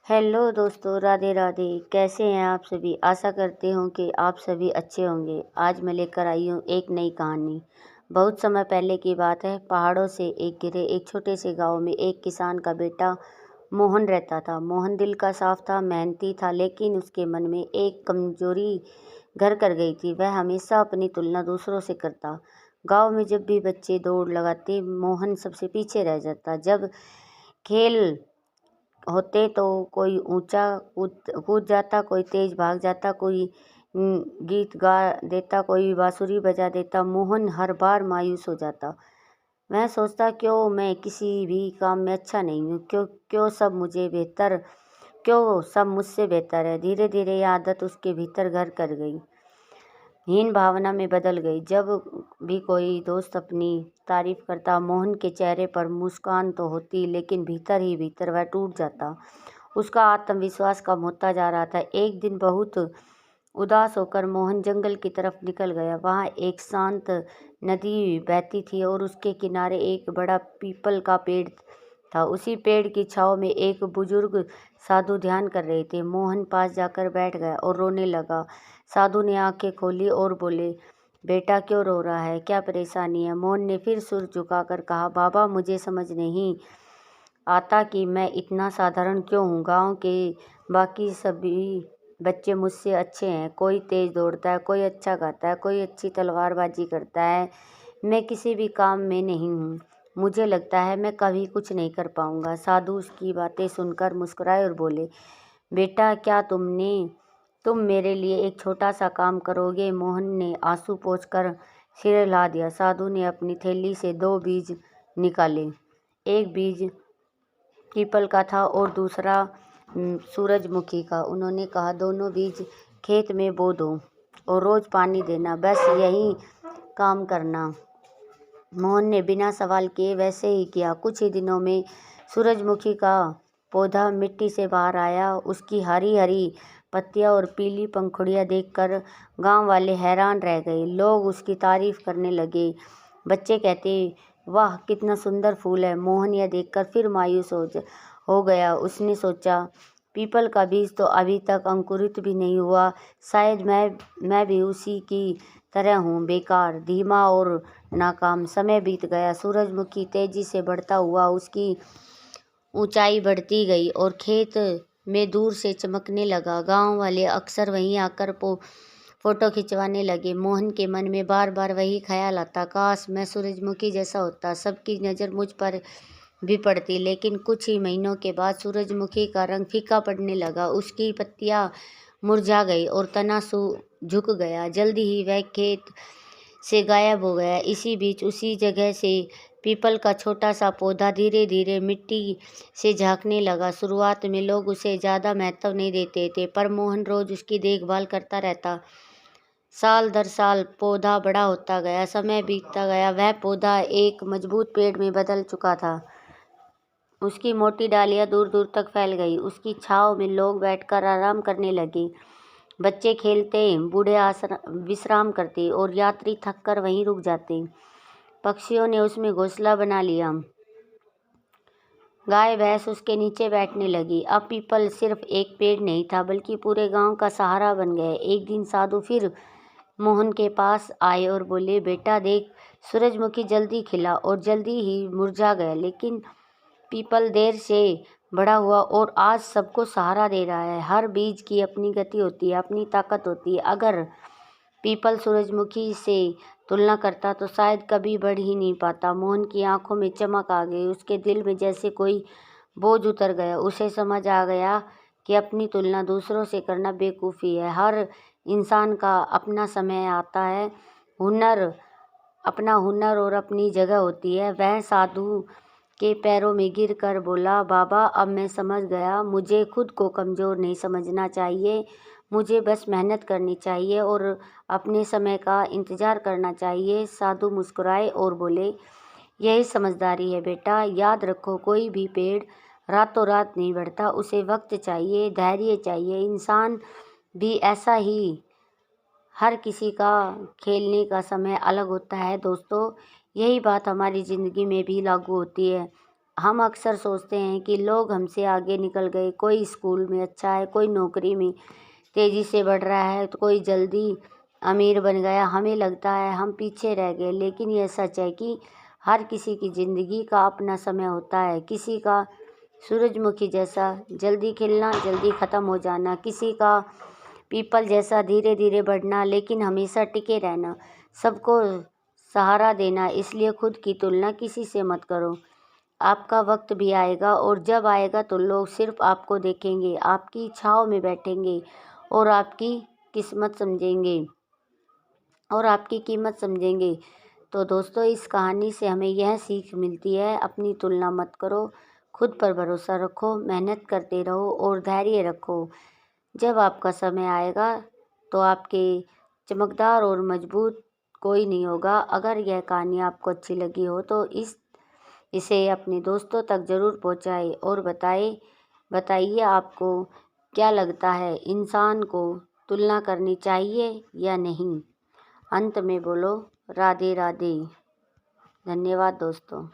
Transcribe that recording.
Hello दोस्तों, राधे राधे। कैसे हैं आप सभी? आशा करती हूँ कि आप सभी अच्छे होंगे। आज मैं लेकर आई हूँ एक नई कहानी। बहुत समय पहले की बात है। पहाड़ों से घिरे एक छोटे से गांव में एक किसान का बेटा मोहन रहता था। मोहन दिल का साफ था, मेहनती था, लेकिन उसके मन में एक कमजोरी घर कर गई थी। वह हमेशा अपनी तुलना दूसरों से करता। गांव में जब भी बच्चे दौड़ लगाते, मोहन सबसे पीछे रह जाता। जब खेल होते तो कोई ऊंचा कूद कूद जाता, कोई तेज भाग जाता, कोई गीत गा देता, कोई बांसुरी बजा देता। मोहन हर बार मायूस हो जाता। वह सोचता, क्यों मैं किसी भी काम में अच्छा नहीं हूँ? क्यों क्यों सब मुझे बेहतर क्यों सब मुझसे बेहतर है? धीरे धीरे यह आदत उसके भीतर घर कर गई, हीन भावना में बदल गई। जब भी कोई दोस्त अपनी तारीफ करता, मोहन के चेहरे पर मुस्कान तो होती, लेकिन भीतर ही भीतर वह टूट जाता। उसका आत्मविश्वास कम होता जा रहा था। एक दिन बहुत उदास होकर मोहन जंगल की तरफ निकल गया। वहाँ एक शांत नदी बहती थी और उसके किनारे एक बड़ा पीपल का पेड़ था। उसी पेड़ की छांव में एक बुजुर्ग साधु ध्यान कर रहे थे। मोहन पास जाकर बैठ गया और रोने लगा। साधु ने आंखें खोली और बोले, बेटा क्यों रो रहा है? क्या परेशानी है? मोहन ने फिर सिर झुकाकर कहा, बाबा मुझे समझ नहीं आता कि मैं इतना साधारण क्यों हूँ। गांव के बाकी सभी बच्चे मुझसे अच्छे हैं। कोई तेज दौड़ता है, कोई अच्छा गाता है, कोई अच्छी तलवारबाजी करता है। मैं किसी भी काम में नहीं हूँ। मुझे लगता है मैं कभी कुछ नहीं कर पाऊंगा। साधु उसकी बातें सुनकर मुस्कुराए और बोले, बेटा क्या तुम मेरे लिए एक छोटा सा काम करोगे? मोहन ने आंसू पोंछकर सिर हिला दिया। साधु ने अपनी थैली से 2 बीज निकाले। एक बीज पीपल का था और दूसरा सूरजमुखी का। उन्होंने कहा, दोनों बीज खेत में बो दो और रोज पानी देना, बस यही काम करना। मोहन ने बिना सवाल किए वैसे ही किया। कुछ ही दिनों में सूरजमुखी का पौधा मिट्टी से बाहर आया। उसकी हरी हरी पत्तियां और पीली पंखुड़ियां देखकर गांव वाले हैरान रह गए। लोग उसकी तारीफ करने लगे। बच्चे कहते, वाह कितना सुंदर फूल है। मोहन यह देखकर फिर मायूस हो गया। उसने सोचा, पीपल का बीज तो अभी तक अंकुरित भी नहीं हुआ। शायद मैं भी उसी की तरह हूँ, बेकार, धीमा और नाकाम। समय बीत गया। सूरजमुखी तेजी से बढ़ता हुआ, उसकी ऊंचाई बढ़ती गई और खेत में दूर से चमकने लगा। गांव वाले अक्सर वहीं आकर फोटो खिंचवाने लगे। मोहन के मन में बार बार वही ख्याल आता, काश मैं सूरजमुखी जैसा होता। सबकी नज़र मुझ पर भी पड़ती। लेकिन कुछ ही महीनों के बाद सूरजमुखी का रंग फीका पड़ने लगा। उसकी पत्तियां मुरझा गई और तना झुक गया। जल्दी ही वह खेत से गायब हो गया। इसी बीच उसी जगह से पीपल का छोटा सा पौधा धीरे धीरे मिट्टी से झांकने लगा। शुरुआत में लोग उसे ज़्यादा महत्व नहीं देते थे, पर मोहन रोज उसकी देखभाल करता रहता। साल दर साल पौधा बड़ा होता गया। समय बीतता गया। वह पौधा एक मजबूत पेड़ में बदल चुका था। उसकी मोटी डालियां दूर दूर तक फैल गई। उसकी छांव में लोग बैठकर आराम करने लगे। बच्चे खेलते, बूढ़े विश्राम करते और यात्री थक कर वहीं रुक जाते। पक्षियों ने उसमें घोंसला बना लिया। गाय भैंस उसके नीचे बैठने लगी। अब पीपल सिर्फ एक पेड़ नहीं था, बल्कि पूरे गांव का सहारा बन गया। एक दिन साधु फिर मोहन के पास आए और बोले, बेटा देख, सूरजमुखी जल्दी खिला और जल्दी ही मुरझा गया, लेकिन पीपल देर से बड़ा हुआ और आज सबको सहारा दे रहा है। हर बीज की अपनी गति होती है, अपनी ताकत होती है। अगर पीपल सूरजमुखी से तुलना करता तो शायद कभी बढ़ ही नहीं पाता। मोहन की आंखों में चमक आ गई। उसके दिल में जैसे कोई बोझ उतर गया। उसे समझ आ गया कि अपनी तुलना दूसरों से करना बेवकूफ़ी है। हर इंसान का अपना समय आता है, अपना हुनर और अपनी जगह होती है। वह साधु के पैरों में गिर कर बोला, बाबा अब मैं समझ गया, मुझे खुद को कमज़ोर नहीं समझना चाहिए। मुझे बस मेहनत करनी चाहिए और अपने समय का इंतज़ार करना चाहिए। साधु मुस्कुराए और बोले, यही समझदारी है बेटा। याद रखो, कोई भी पेड़ रातों रात नहीं बढ़ता, उसे वक्त चाहिए, धैर्य चाहिए। इंसान भी ऐसा ही, हर किसी का खेलने का समय अलग होता है। दोस्तों, यही बात हमारी ज़िंदगी में भी लागू होती है। हम अक्सर सोचते हैं कि लोग हमसे आगे निकल गए, कोई स्कूल में अच्छा है, कोई नौकरी में तेज़ी से बढ़ रहा है, तो कोई जल्दी अमीर बन गया। हमें लगता है हम पीछे रह गए, लेकिन यह सच है कि हर किसी की ज़िंदगी का अपना समय होता है। किसी का सूरजमुखी जैसा जल्दी खिलना, जल्दी ख़त्म हो जाना, किसी का पीपल जैसा धीरे धीरे बढ़ना, लेकिन हमेशा टिके रहना, सबको सहारा देना। इसलिए खुद की तुलना किसी से मत करो। आपका वक्त भी आएगा, और जब आएगा तो लोग सिर्फ आपको देखेंगे, आपकी छाँव में बैठेंगे और आपकी किस्मत समझेंगे और आपकी कीमत समझेंगे। तो दोस्तों, इस कहानी से हमें यह सीख मिलती है, अपनी तुलना मत करो, खुद पर भरोसा रखो, मेहनत करते रहो और धैर्य रखो। जब आपका समय आएगा तो आपके चमकदार और मजबूत कोई नहीं होगा। अगर यह कहानी आपको अच्छी लगी हो तो इसे अपने दोस्तों तक ज़रूर पहुंचाएं और बताइए आपको क्या लगता है, इंसान को तुलना करनी चाहिए या नहीं। अंत में बोलो राधे राधे। धन्यवाद दोस्तों।